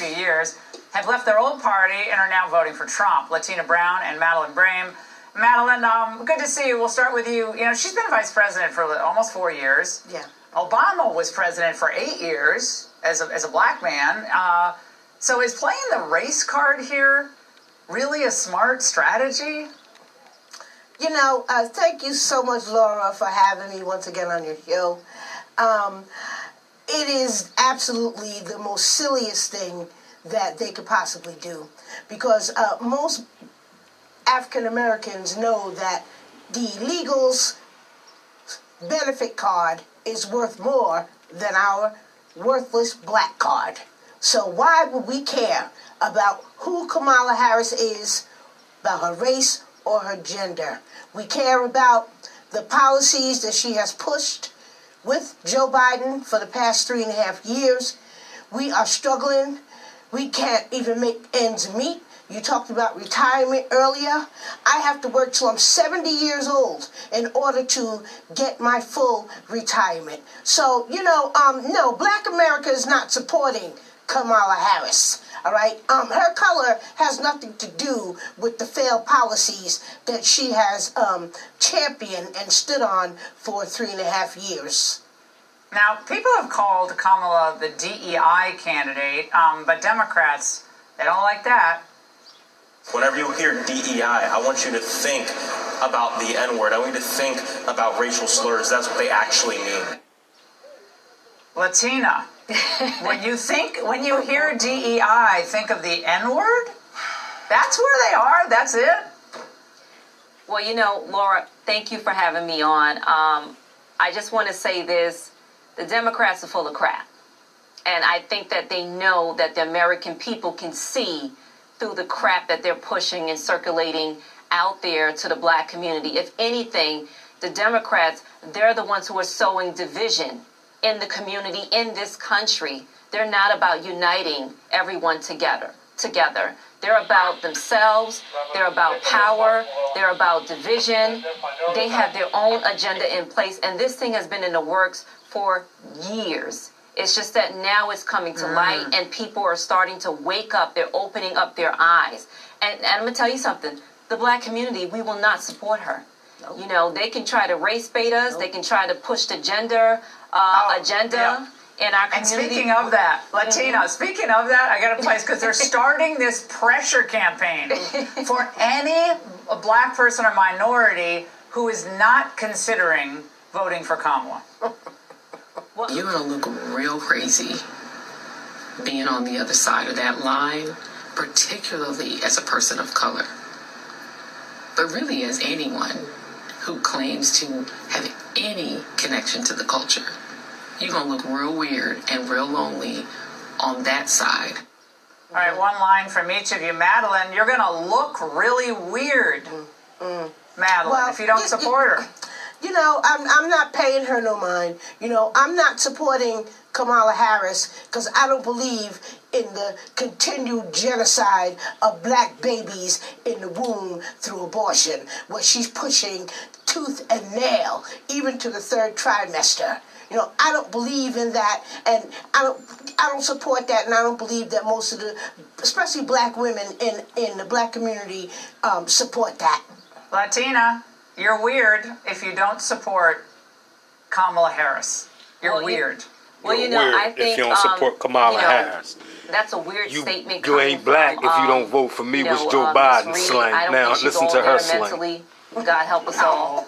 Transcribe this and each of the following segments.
few years, have left their old party and are now voting for Trump. Latina Brown and Madeline Brame. Madeline, good to see you. We'll start with you. You know, she's been vice president for almost 4 years. Yeah. Obama was president for 8 years as a black man. So is playing the race card here really a smart strategy? You know, thank you so much, Laura, for having me once again on your show. It is absolutely the most silliest thing that they could possibly do, because most African Americans know that the illegals' benefit card is worth more than our worthless black card. So why would we care about who Kamala Harris is, about her race or her gender? We care about the policies that she has pushed with Joe Biden for the past 3.5 years. We are struggling. We can't even make ends meet. You talked about retirement earlier. I have to work till I'm 70 years old in order to get my full retirement. So, you know, no, Black America is not supporting Kamala Harris, all right? Her color has nothing to do with the failed policies that she has championed and stood on for 3.5 years. Now, people have called Kamala the DEI candidate, but Democrats, they don't like that. Whenever you hear DEI, I want you to think about the N-word. I want you to think about racial slurs. That's what they actually mean. Latina, when you hear DEI, think of the N-word? That's where they are? That's it? Well, you know, Laura, thank you for having me on. I just want to say this. The Democrats are full of crap. And I think that they know that the American people can see through the crap that they're pushing and circulating out there to the black community. If anything, the Democrats, they're the ones who are sowing division in the community, in this country. They're not about uniting everyone together. They're about themselves. They're about power. They're about division. They have their own agenda in place. And this thing has been in the works for years. It's just that now it's coming to light and people are starting to wake up. They're opening up their eyes. And I'm going to tell you something. The black community, we will not support her. Nope. You know, they can try to race bait us. Nope. They can try to puch the gender agenda in our community. And speaking of that, Latina, speaking of that, I got a place because they're starting this pressure campaign for any black person or minority who is not considering voting for Kamala. You're going to look real crazy being on the other side of that line, particularly as a person of color. But really as anyone who claims to have any connection to the culture. You're going to look real weird and real lonely on that side. All right, one line from each of you. Madeline, you're going to look really weird, Madeline, if you don't support her. You know, I'm not paying her no mind. You know, I'm not supporting Kamala Harris because I don't believe in the continued genocide of black babies in the womb through abortion, where she's pushing tooth and nail, even to the 3rd trimester. You know, I don't believe in that, and I don't support that, and I don't believe that most of the, especially black women in the black community, support that. Latina, you're weird if you don't support Kamala Harris. You're weird. Well, you know, I think if you don't support Kamala Harris. That's a weird statement. You ain't black if you don't vote for me, was Joe Biden slang. Now listen to her slang. God help us all.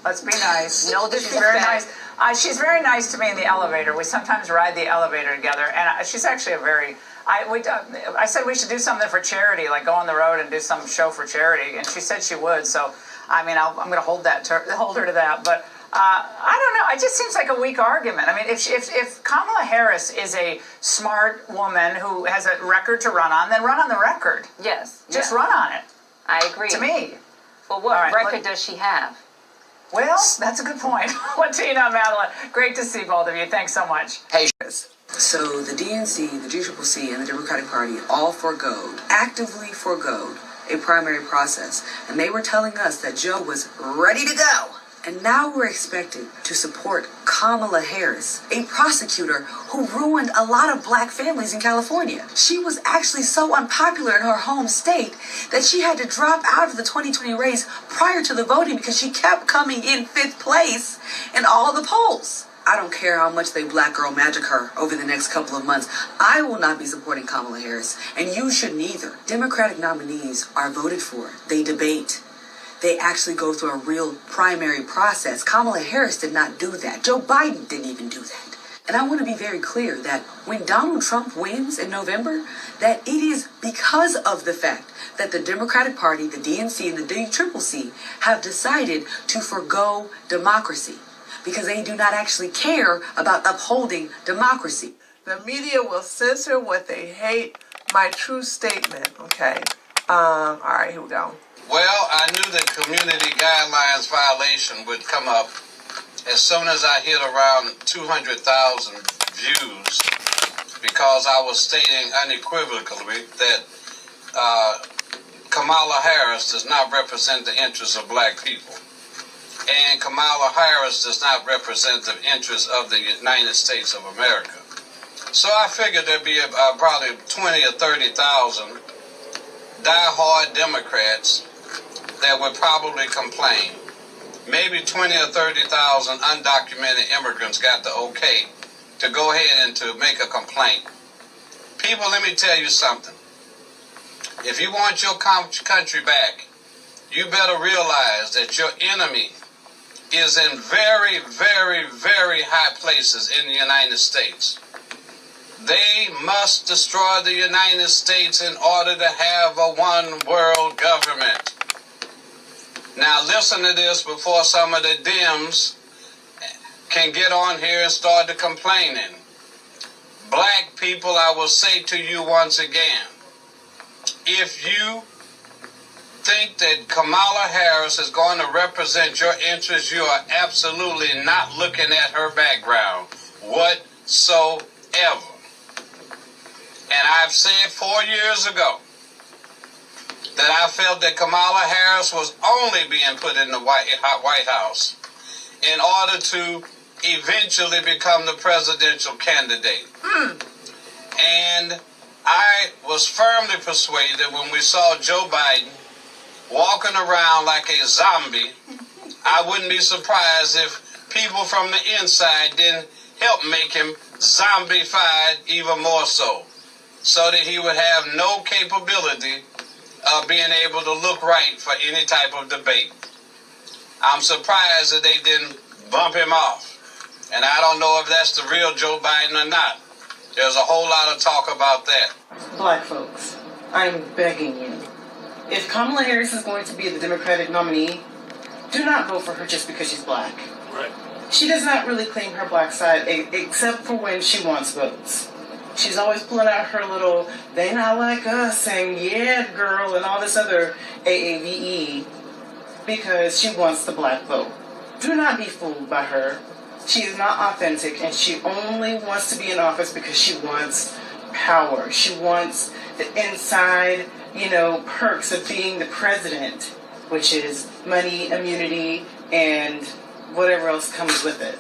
Let's be nice. No She's very disrespect. nice. She's very nice to me in the elevator. We sometimes ride the elevator together, and she's actually a very. I said we should do something for charity, like go on the road and do some show for charity, and she said she would. So, I mean, I'm going to hold her to that. But I don't know. It just seems like a weak argument. I mean, if Kamala Harris is a smart woman who has a record to run on, then run on the record. Yes. Just run on it. I agree. To me. But what record does she have? Well, that's a good point. Latina, Madeline, great to see both of you. Thanks so much. Hey. So the DNC, the GCCC, and the Democratic Party all actively forgoed a primary process. And they were telling us that Joe was ready to go And now we're expected to support Kamala Harris, a prosecutor who ruined a lot of black families in California. She was actually so unpopular in her home state that she had to drop out of the 2020 race prior to the voting because she kept coming in 5th place in all the polls. I don't care how much they black girl magic her over the next couple of months. I will not be supporting Kamala Harris, and you should neither. Democratic nominees are voted for. They debate. They actually go through a real primary process. Kamala Harris did not do that. Joe Biden didn't even do that. And I want to be very clear that when Donald Trump wins in November, that it is because of the fact that the Democratic Party, the DNC, and the DCCC have decided to forgo democracy because they do not actually care about upholding democracy. The media will censor what they hate. My true statement, okay? All right, here we go. Well, I knew that community guidelines violation would come up as soon as I hit around 200,000 views because I was stating unequivocally that Kamala Harris does not represent the interests of black people. And Kamala Harris does not represent the interests of the United States of America. So I figured there'd be probably 20 or 30,000 diehard Democrats that would probably complain. Maybe 20 or 30,000 undocumented immigrants got the okay to go ahead and to make a complaint. People, let me tell you something. If you want your country back, you better realize that your enemy is in very, very, very high places in the United States. They must destroy the United States in order to have a one-world government. Now listen to this before some of the Dems can get on here and start to complaining. Black people, I will say to you once again, if you think that Kamala Harris is going to represent your interests, you are absolutely not looking at her background whatsoever. And I've said 4 years ago that I felt that Kamala Harris was only being put in the White House in order to eventually become the presidential candidate. And I was firmly persuaded when we saw Joe Biden walking around like a zombie, I wouldn't be surprised if people from the inside didn't help make him zombified even more so that he would have no capability of being able to look right for any type of debate. I'm surprised that they didn't bump him off. And I don't know if that's the real Joe Biden or not. There's a whole lot of talk about that. Black folks, I'm begging you. If Kamala Harris is going to be the Democratic nominee, do not vote for her just because she's black. Right. She does not really claim her black side except for when she wants votes. She's always pulling out her little, they not like us, and yeah, girl, and all this other AAVE because she wants the black vote. Do not be fooled by her. She is not authentic, and she only wants to be in office because she wants power. She wants the inside, perks of being the president, which is money, immunity, and whatever else comes with it.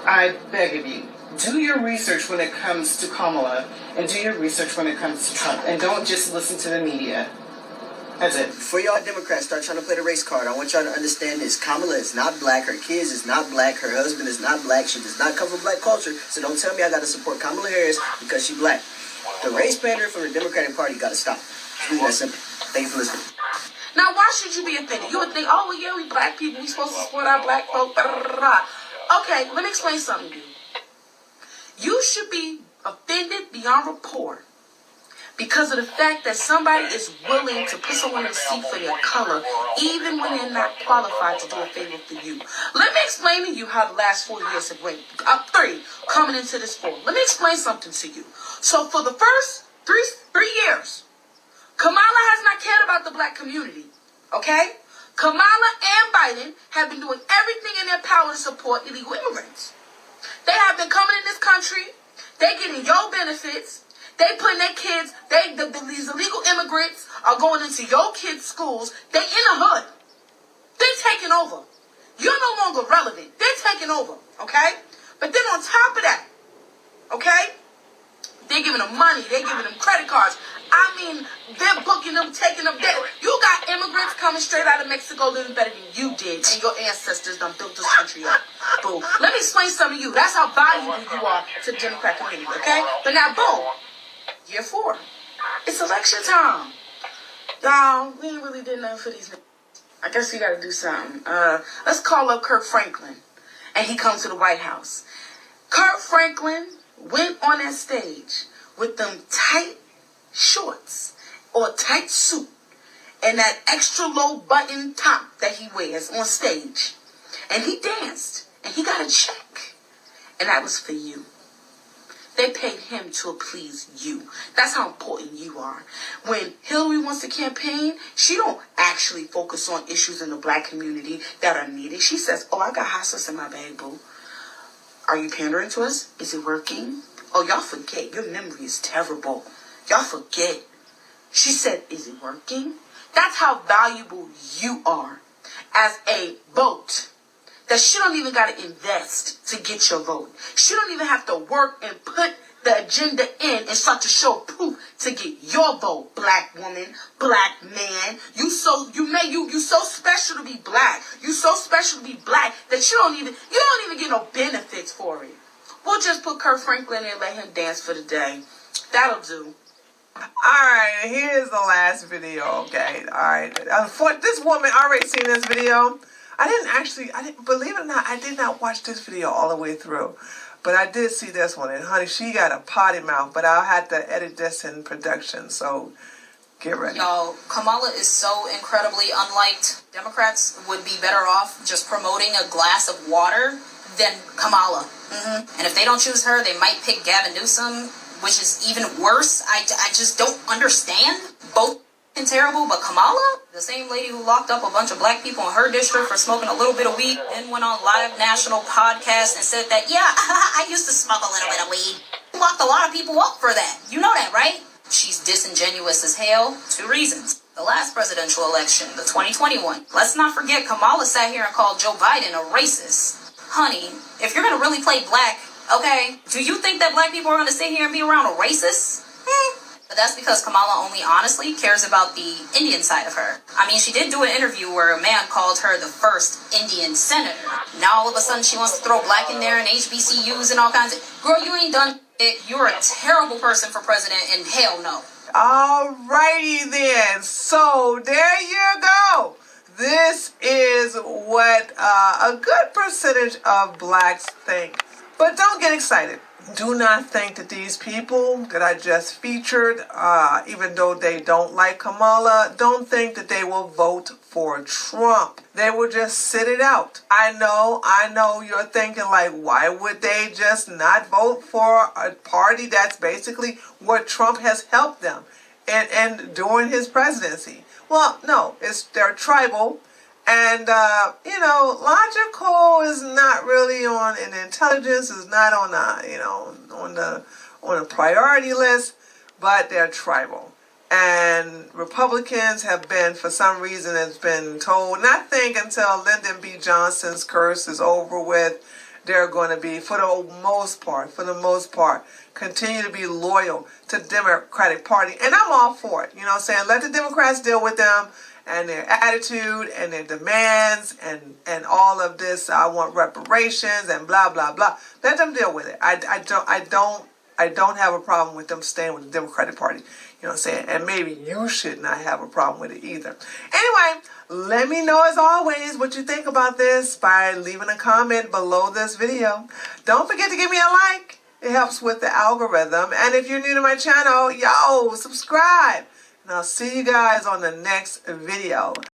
I beg of you, do your research when it comes to Kamala, and do your research when it comes to Trump, and don't just listen to the media. That's it. Before y'all Democrats start trying to play the race card, I want y'all to understand this. Kamala is not black. Her kids is not black. Her husband is not black. She does not come from black culture. So don't tell me I got to support Kamala Harris because she's black. The race pandering from the Democratic Party got to stop. It's really that simple. Thank you for listening. Now, why should you be offended? You would think, oh, well, yeah, we black people. We supposed to support our black folk. Okay, let me explain something to you. You should be offended beyond report because of the fact that somebody is willing to put someone in a seat for their color, even when they're not qualified to do a favor for you. Let me explain to you how the last 4 years have went. 3 coming into this 4. Let me explain something to you. So for the first three years, Kamala has not cared about the black community. Okay? Kamala and Biden have been doing everything in their power to support illegal immigrants. They have been coming in this country. They getting your benefits. They putting their kids, these illegal immigrants are going into your kids' schools. They in the hood. They taking over. You're no longer relevant. They're taking over, okay? But then on top of that, okay, they're giving them money. They're giving them credit cards. I mean, they're booking them, taking them there. You got immigrants coming straight out of Mexico living better than you did, and your ancestors done built this country up. Boom. Let me explain something to you. That's how valuable you are to the Democrat community, okay? But now, boom, year 4. It's election time. Y'all, we ain't really did nothing for these niggas. I guess we gotta do something. Let's call up Kirk Franklin, and he comes to the White House. Kirk Franklin went on that stage with them tight shorts or tight suit and that extra low button top that he wears on stage. And he danced and he got a check. And that was for you. They paid him to please you. That's how important you are. When Hillary wants to campaign, she don't actually focus on issues in the black community that are needed. She says, oh, I got hot sauce in my bag, boo. Are you pandering to us? Is it working? Oh, y'all forget. Your memory is terrible. Y'all forget. She said, is it working? That's how valuable you are as a vote. That she don't even got to invest to get your vote. She don't even have to work and put the agenda in and start to show proof to get your vote, black woman, black man. You so special to be black. You so special to be black that you don't even get no benefits for it. We'll just put Kirk Franklin in and let him dance for the day. That'll do. Alright, here's the last video, okay? Alright. This woman already seen this video. Believe it or not, I did not watch this video all the way through. But I did see this one, and honey, she got a potty mouth, but I'll have to edit this in production, so get ready. Y'all, Kamala is so incredibly unliked. Democrats would be better off just promoting a glass of water than Kamala. And if they don't choose her, they might pick Gavin Newsom, which is even worse. I just don't understand. Both terrible, but Kamala, the same lady who locked up a bunch of black people in her district for smoking a little bit of weed, then went on live national podcast and said that, yeah, I used to smoke a little bit of weed. Locked a lot of people up for that. You know that, right? She's disingenuous as hell. 2 reasons. The last presidential election, the 2021. Let's not forget Kamala sat here and called Joe Biden a racist. Honey, if you're gonna really play black, okay, do you think that black people are gonna sit here and be around a racist? But that's because Kamala only honestly cares about the Indian side of her. I mean, she did do an interview where a man called her the first Indian senator. Now all of a sudden she wants to throw black in there and HBCUs and all kinds of... Girl, you ain't done it. You're a terrible person for president, and hell no. Alrighty then. So there you go. This is what a good percentage of blacks think. But don't get excited. Do not think that these people that I just featured, even though they don't like Kamala, don't think that they will vote for Trump. They will just sit it out. I know you're thinking like, why would they just not vote for a party that's basically what Trump has helped them and during his presidency? Well, no, they're tribal. And, logical is not really on, and intelligence is not on a priority list, but they're tribal. And Republicans have been, for some reason, it's been told, and I think until Lyndon B. Johnson's curse is over with, they're going to be, for the most part, continue to be loyal to the Democratic Party. And I'm all for it. You know what I'm saying? Let the Democrats deal with them and their attitude and their demands and all of this. I want reparations and blah blah blah. Let them deal with it. I don't have a problem with them staying with the Democratic Party. You know what I'm saying? And maybe you should not have a problem with it either. Anyway, let me know as always what you think about this by leaving a comment below this video. Don't forget to give me a like. It helps with the algorithm. And if you're new to my channel, subscribe. And I'll see you guys on the next video.